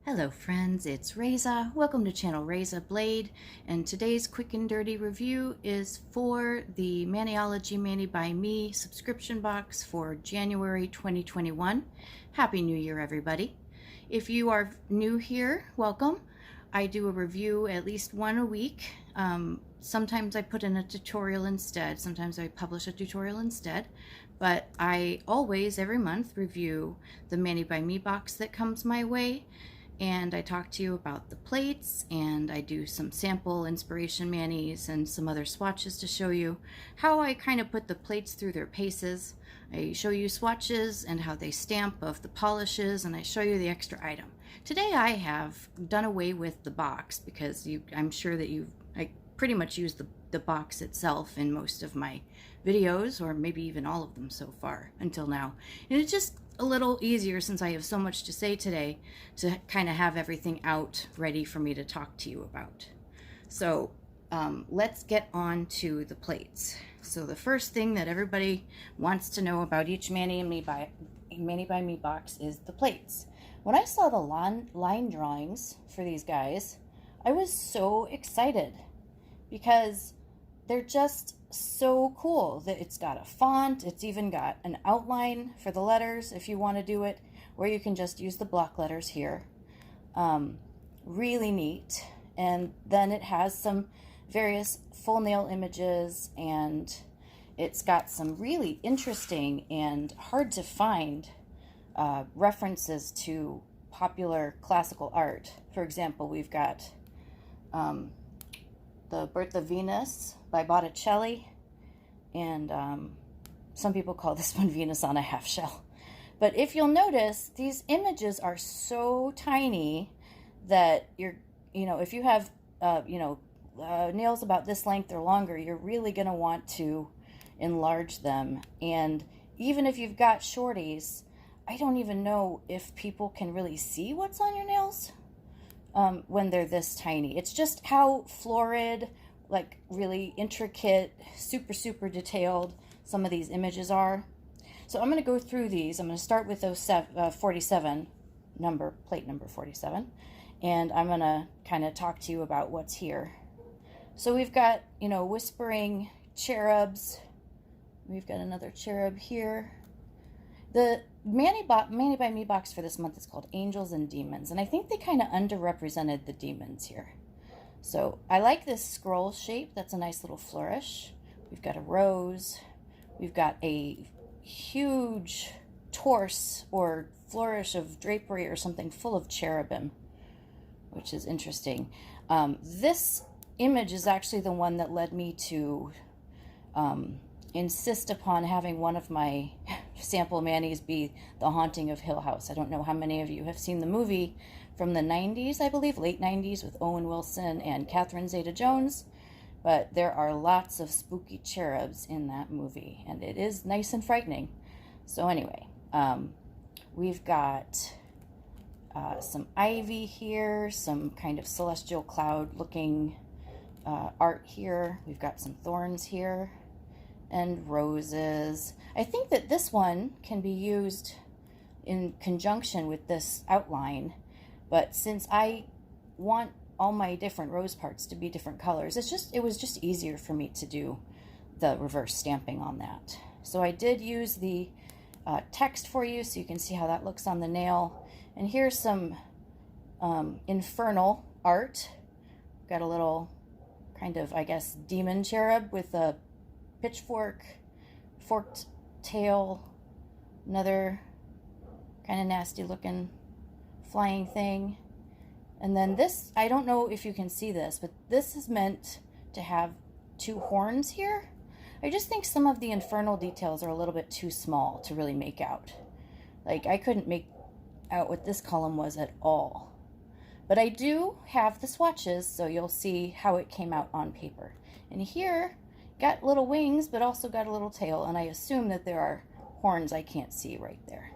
Hello friends, it's Reza. Welcome to channel Reza Blade, and today's quick and dirty review is for the Maniology Mani by Me subscription box for January 2021. Happy New Year everybody. If you are new here, welcome. I do a review at least one a week. Sometimes I put in a tutorial instead, sometimes I publish a tutorial instead, but I always, every month, review the Mani by Me box that comes my way. And I talk to you about the plates, and I do some sample inspiration manis and some other swatches to show you how I kind of put the plates through their paces. I show you swatches and how they stamp of the polishes, and I show you the extra item. Today I have done away with the box because I'm sure that I pretty much use the box itself in most of my videos, or maybe even all of them so far until now. And it's just a little easier, since I have so much to say today, to kind of have everything out ready for me to talk to you about. So let's get on to the plates. So the first thing that everybody wants to know about each Mani by Me box is the plates. When I saw the line drawings for these guys, I was so excited because they're just so cool. That it's got a font, it's even got an outline for the letters if you want to do it, or you can just use the block letters here. Really neat. And then it has some various full nail images, and it's got some really interesting and hard to find references to popular classical art. For example, we've got the Birth of Venus by Botticelli, and some people call this one Venus on a half shell. But if you'll notice, these images are so tiny that if you have nails about this length or longer, you're really going to want to enlarge them. And even if you've got shorties, I don't even know if people can really see what's on your nails when they're this tiny. It's just how florid, like really intricate, super detailed some of these images are. So I'm going to go through these. I'm going to start with those 47 plate number 47, and I'm going to kind of talk to you about what's here. So we've got, whispering cherubs. We've got another cherub here. The Mani by Me box for this month is called Angels and Demons, and I think they kind of underrepresented the demons here. So I like this scroll shape. That's a nice little flourish. We've got a rose. We've got a huge torse or flourish of drapery or something full of cherubim, which is interesting. This image is actually the one that led me to insist upon having one of my sample manis be The Haunting of Hill House. I don't know how many of you have seen the movie from the 90s, I believe, late 90s, with Owen Wilson and Catherine Zeta-Jones, but there are lots of spooky cherubs in that movie, and it is nice and frightening. So anyway, we've got some ivy here, some kind of celestial cloud looking art here. We've got some thorns here and roses. I think that this one can be used in conjunction with this outline, but since I want all my different rose parts to be different colors, it was just easier for me to do the reverse stamping on that. So I did use the text for you so you can see how that looks on the nail. And here's some infernal art. Got a little kind of, I guess, demon cherub with a pitchfork, forked tail, another kind of nasty looking flying thing. And then this, I don't know if you can see this, but this is meant to have two horns here. I just think some of the infernal details are a little bit too small to really make out. Like, I couldn't make out what this column was at all. But I do have the swatches, so you'll see how it came out on paper. And here, got little wings, but also got a little tail, and I assume that there are horns I can't see right there.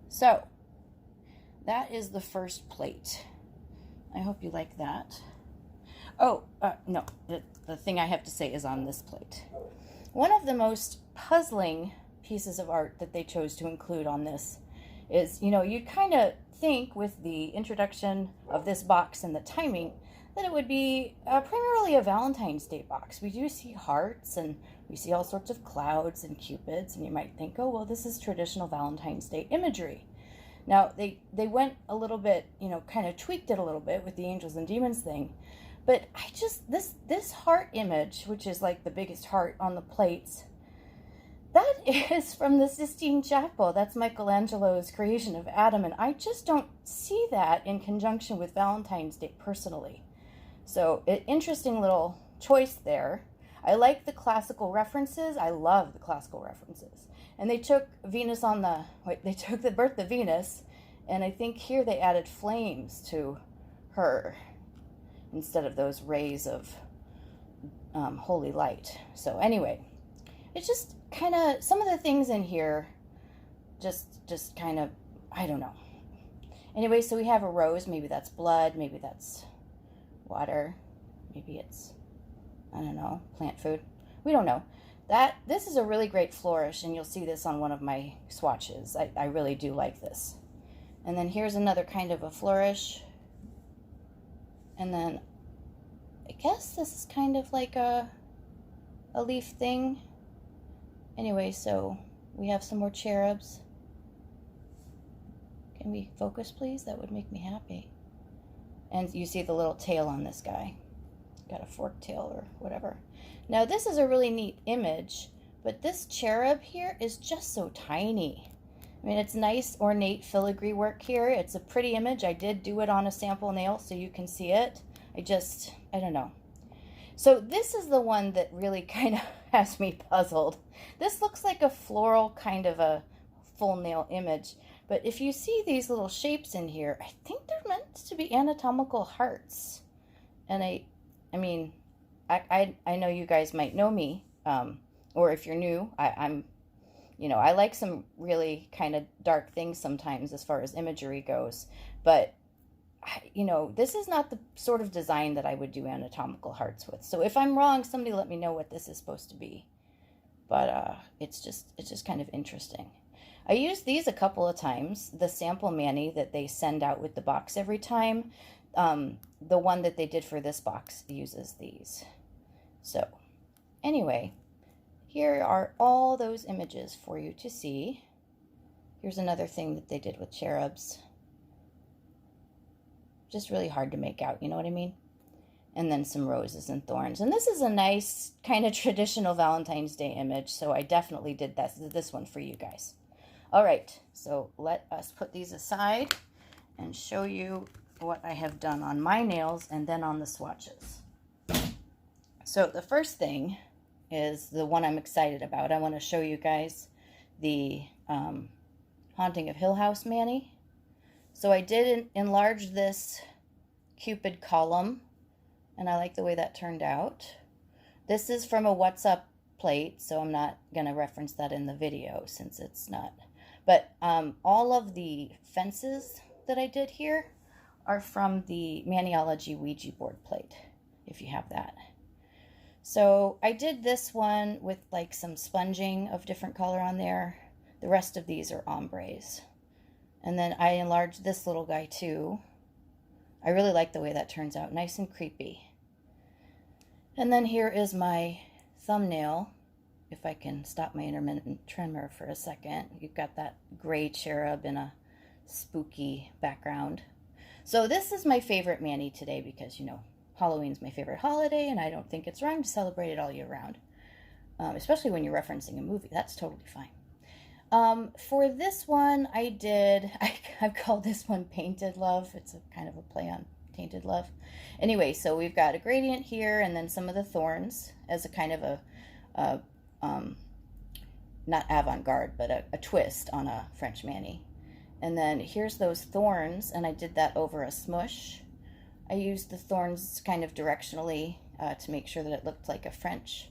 So, that is the first plate. I hope you like that. Oh, no, the thing I have to say is on this plate. One of the most puzzling pieces of art that they chose to include on this is, you'd kind of think with the introduction of this box and the timing that it would be primarily a Valentine's Day box. We do see hearts and we see all sorts of clouds and cupids, and you might think, oh, well, this is traditional Valentine's Day imagery. Now, they went a little bit, kind of tweaked it a little bit with the angels and demons thing. But I just, this heart image, which is like the biggest heart on the plates, that is from the Sistine Chapel. That's Michelangelo's creation of Adam, and I just don't see that in conjunction with Valentine's Day personally. So, interesting little choice there. I like the classical references. I love the classical references. And they took Venus on the, they took the birth of Venus, and I think here they added flames to her instead of those rays of holy light. So anyway, it's just kind of, some of the things in here just kind of, I don't know. Anyway, so we have a rose. Maybe that's blood. Maybe that's water. Maybe it's, I don't know, plant food. We don't know. This is a really great flourish, and you'll see this on one of my swatches. I really do like this. And then here's another kind of a flourish. And then I guess this is kind of like a leaf thing. Anyway, so we have some more cherubs. Can we focus, please? That would make me happy. And you see the little tail on this guy. Got a forked tail or whatever. Now this is a really neat image, but this cherub here is just so tiny. I mean, it's nice ornate filigree work here. It's a pretty image. I did do it on a sample nail so you can see it. I don't know. So this is the one that really kind of has me puzzled. This looks like a floral kind of a full nail image, but if you see these little shapes in here, I think they're meant to be anatomical hearts. And I mean, I know you guys might know me, or if you're new, I'm, I like some really kind of dark things sometimes as far as imagery goes, but, this is not the sort of design that I would do anatomical hearts with. So if I'm wrong, somebody let me know what this is supposed to be. But it's just kind of interesting. I used these a couple of times, the sample Mani that they send out with the box every time. The one that they did for this box uses these. So anyway, here are all those images for you to see. Here's another thing that they did with cherubs. Just really hard to make out, you know what I mean? And then some roses and thorns. And this is a nice kind of traditional Valentine's Day image, so I definitely did this one for you guys. All right, so let us put these aside and show you what I have done on my nails and then on the swatches. So the first thing is the one I'm excited about. I want to show you guys the Haunting of Hill House Mani. So I did enlarge this Cupid column, and I like the way that turned out. This is from a What's Up plate, so I'm not going to reference that in the video since it's not. But all of the fences that I did here are from the Maniology Ouija board plate, if you have that. So I did this one with like some sponging of different color on there. The rest of these are ombres. And then I enlarged this little guy too. I really like the way that turns out, nice and creepy. And then here is my thumbnail. If I can stop my intermittent tremor for a second. You've got that gray cherub in a spooky background. So this is my favorite Mani today because, Halloween's my favorite holiday, and I don't think it's wrong to celebrate it all year round. Especially when you're referencing a movie. That's totally fine. For this one, I've called this one Painted Love. It's a kind of a play on Tainted Love. Anyway, so we've got a gradient here and then some of the thorns as a kind of a not avant-garde, but a twist on a French Mani. And then here's those thorns, and I did that over a smush. I used the thorns kind of directionally to make sure that it looked like a French.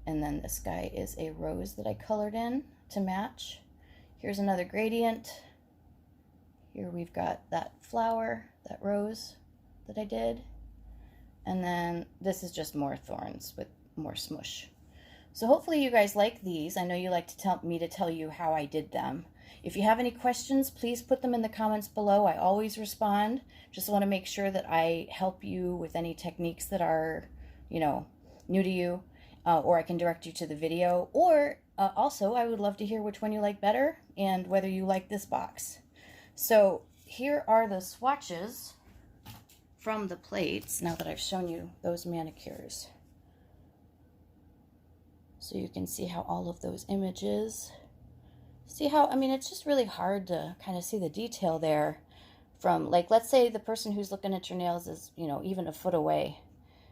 And then this guy is a rose that I colored in to match. Here's another gradient. Here we've got that flower, that rose that I did. And then this is just more thorns with more smush. So hopefully you guys like these. I know you like to tell me to tell you how I did them. if you have any questions, please put them in the comments below. I always respond. Just want to make sure that I help you with any techniques that are, you know, new to you, or I can direct you to the video. Or also, I would love to hear which one you like better and whether you like this box. So here are the swatches from the plates, now that I've shown you those manicures. So you can see how all of those images, see how, I mean, it's just really hard to kind of see the detail there from, like, let's say the person who's looking at your nails is, you know, even a foot away.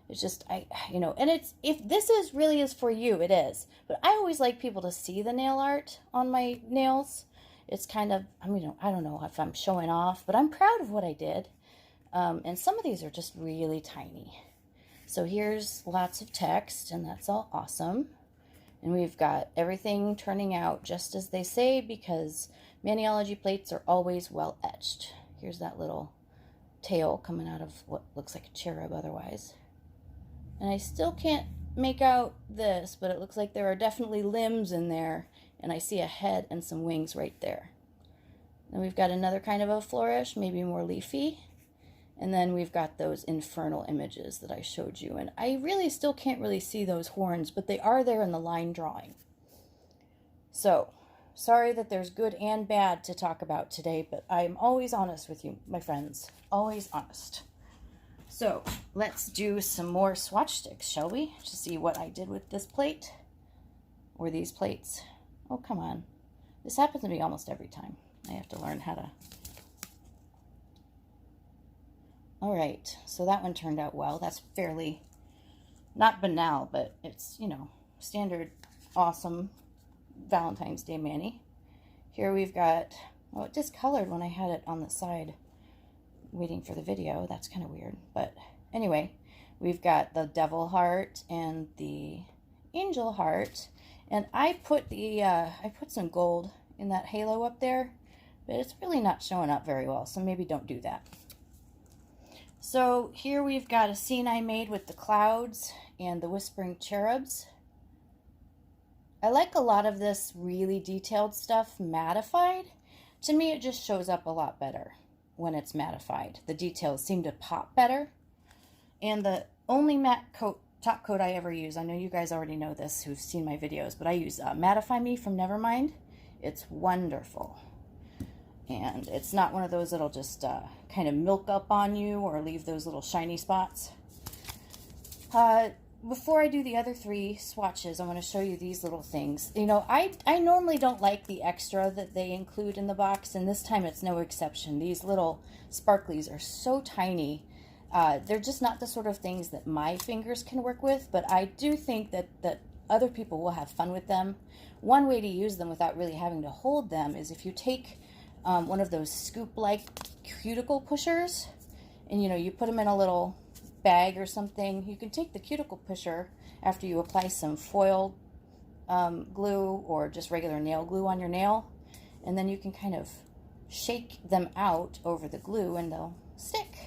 It's just, you know, and it's, if this is really is for you, it is. But I always like people to see the nail art on my nails. It's kind of, I mean, I don't know if I'm showing off, but I'm proud of what I did. And some of these are just really tiny. So here's lots of text, and that's all awesome. And we've got everything turning out just as they say, because Maniology plates are always well etched. Here's that little tail coming out of what looks like a cherub otherwise. And I still can't make out this, but it looks like there are definitely limbs in there, and I see a head and some wings right there. Then we've got another kind of a flourish, maybe more leafy. And then we've got those infernal images that I showed you. And I really still can't really see those horns, but they are there in the line drawing. So, sorry that there's good and bad to talk about today, but I'm always honest with you, my friends. Always honest. So, let's do some more swatch sticks, shall we? To see what I did with this plate. Or these plates. Oh, come on. This happens to me almost every time. I have to learn how to... All right, so that one turned out well. That's fairly, not banal, but it's, you know, standard, awesome Valentine's Day mani. Here we've got, oh, it discolored when I had it on the side waiting for the video. That's kind of weird. But anyway, we've got the devil heart and the angel heart. And I put the, I put some gold in that halo up there, but it's really not showing up very well, so maybe don't do that. So here we've got a scene I made with the clouds and the whispering cherubs. I like a lot of this really detailed stuff mattified. To me, it just shows up a lot better when it's mattified. The details seem to pop better. And the only matte coat, top coat I ever use, I know you guys already know this who've seen my videos, but I use Mattefy Me from NeVerMind. It's wonderful. And it's not one of those that'll just kind of milk up on you or leave those little shiny spots. Before I do the other three swatches, I want to show you these little things. You know, I normally don't like the extra that they include in the box, and this time it's no exception. These little sparklies are so tiny. They're just not the sort of things that my fingers can work with, but I do think that other people will have fun with them. One way to use them without really having to hold them is if you take one of those scoop-like cuticle pushers, and you know, you put them in a little bag or something. You can take the cuticle pusher after you apply some foil glue or just regular nail glue on your nail, and then you can kind of shake them out over the glue and they'll stick.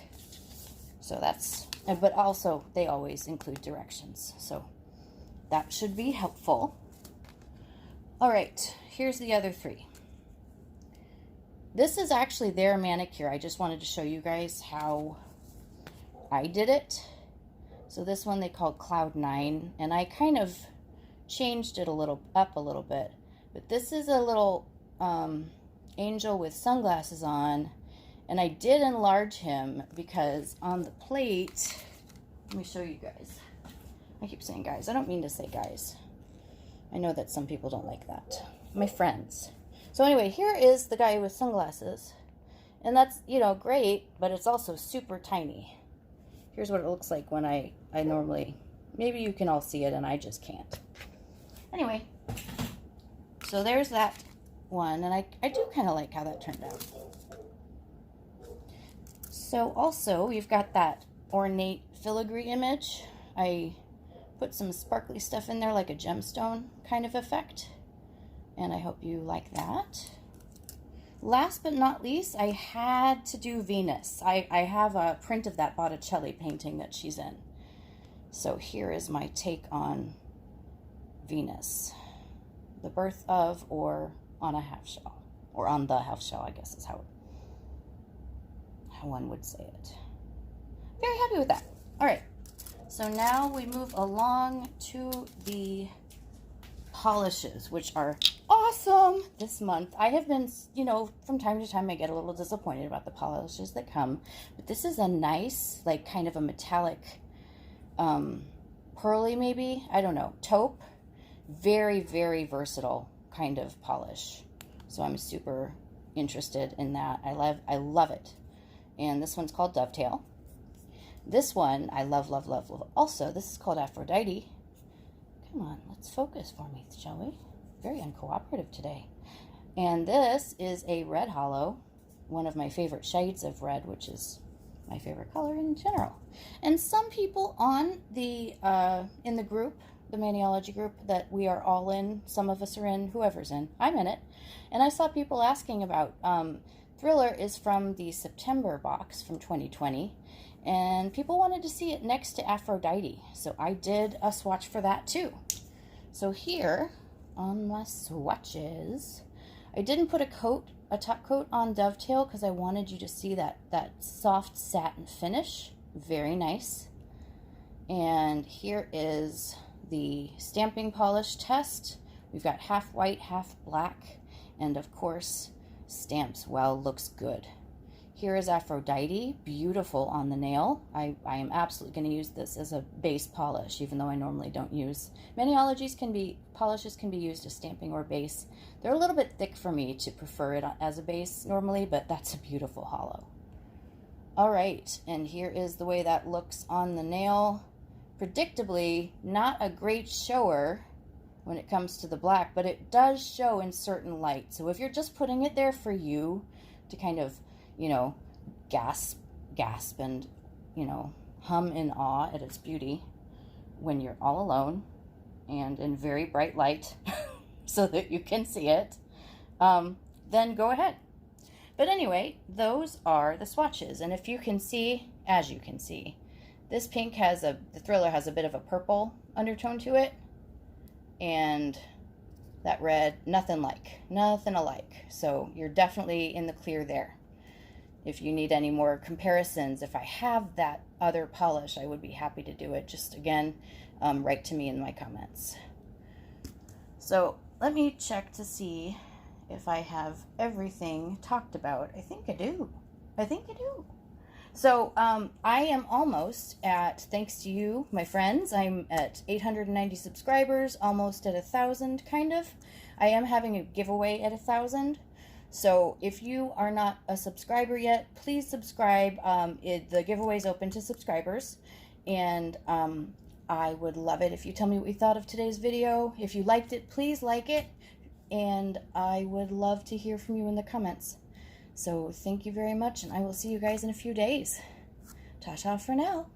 So that's, but also they always include directions, so that should be helpful. All right, here's the other three. This is actually their manicure. I just wanted to show you guys how I did it. So this one they called Cloud 9, and I kind of changed it up a little bit. But this is a little angel with sunglasses on, and I did enlarge him because on the plate, let me show you guys. I keep saying guys. I don't mean to say guys. I know that some people don't like that. My friends. So anyway, here is the guy with sunglasses, and that's, you know, great, but it's also super tiny. Here's what it looks like when I normally, maybe you can all see it and I just can't. Anyway, so there's that one, and I do kind of like how that turned out. So also, we've got that ornate filigree image. I put some sparkly stuff in there like a gemstone kind of effect. And I hope you like that. Last but not least, I had to do Venus. I have a print of that Botticelli painting that she's in. So here is my take on Venus. The birth of, or on a half shell. or on the half shell, I guess is how one would say it. Very happy with that. All right, so now we move along to the polishes, which are awesome this month. I have been, you know, from time to time I get a little disappointed about the polishes that come, but this is a nice, like, kind of a metallic, pearly maybe, I don't know, taupe. Very, very versatile kind of polish. So I'm super interested in that. I love it. And this one's called Dovetail. This one I love, love, love, love. Also, this is called Aphrodite. Come on, let's focus for me, shall we? Very uncooperative today. And this is a red hollow, one of my favorite shades of red, which is my favorite color in general. And some people on the in the group, the Maniology group that we are all in, some of us are in, whoever's in, I'm in it. And I saw people asking about Thriller is from the September box from 2020, and people wanted to see it next to Aphrodite, so I did a swatch for that too. So here on my swatches, I didn't put a top coat on Dovetail because I wanted you to see that soft satin finish. Very nice. And here is the stamping polish test. We've got half white, half black, and of course stamps well, looks good. Here is Aphrodite, beautiful on the nail. I am absolutely going to use this as a base polish, even though I normally don't use. Polishes can be used as stamping or base. They're a little bit thick for me to prefer it as a base normally, but that's a beautiful hollow. All right, and here is the way that looks on the nail. Predictably, not a great shower when it comes to the black, but it does show in certain light. So if you're just putting it there for you to kind of, you know, gasp and, you know, hum in awe at its beauty when you're all alone and in very bright light so that you can see it, then go ahead. But anyway, those are the swatches. And if you can see, as you can see, this pink the Thriller has a bit of a purple undertone to it. And that red, nothing alike. So you're definitely in the clear there. If you need any more comparisons, if I have that other polish, I would be happy to do it. Just again, write to me in my comments. So let me check to see if I have everything talked about. I think I do. So I am almost at, thanks to you, my friends, I'm at 890 subscribers, almost at 1,000, kind of. I am having a giveaway at 1,000. So if you are not a subscriber yet, please subscribe. The giveaway is open to subscribers. And I would love it if you tell me what you thought of today's video. If you liked it, please like it. And I would love to hear from you in the comments. So thank you very much, and I will see you guys in a few days. Ta-ta for now.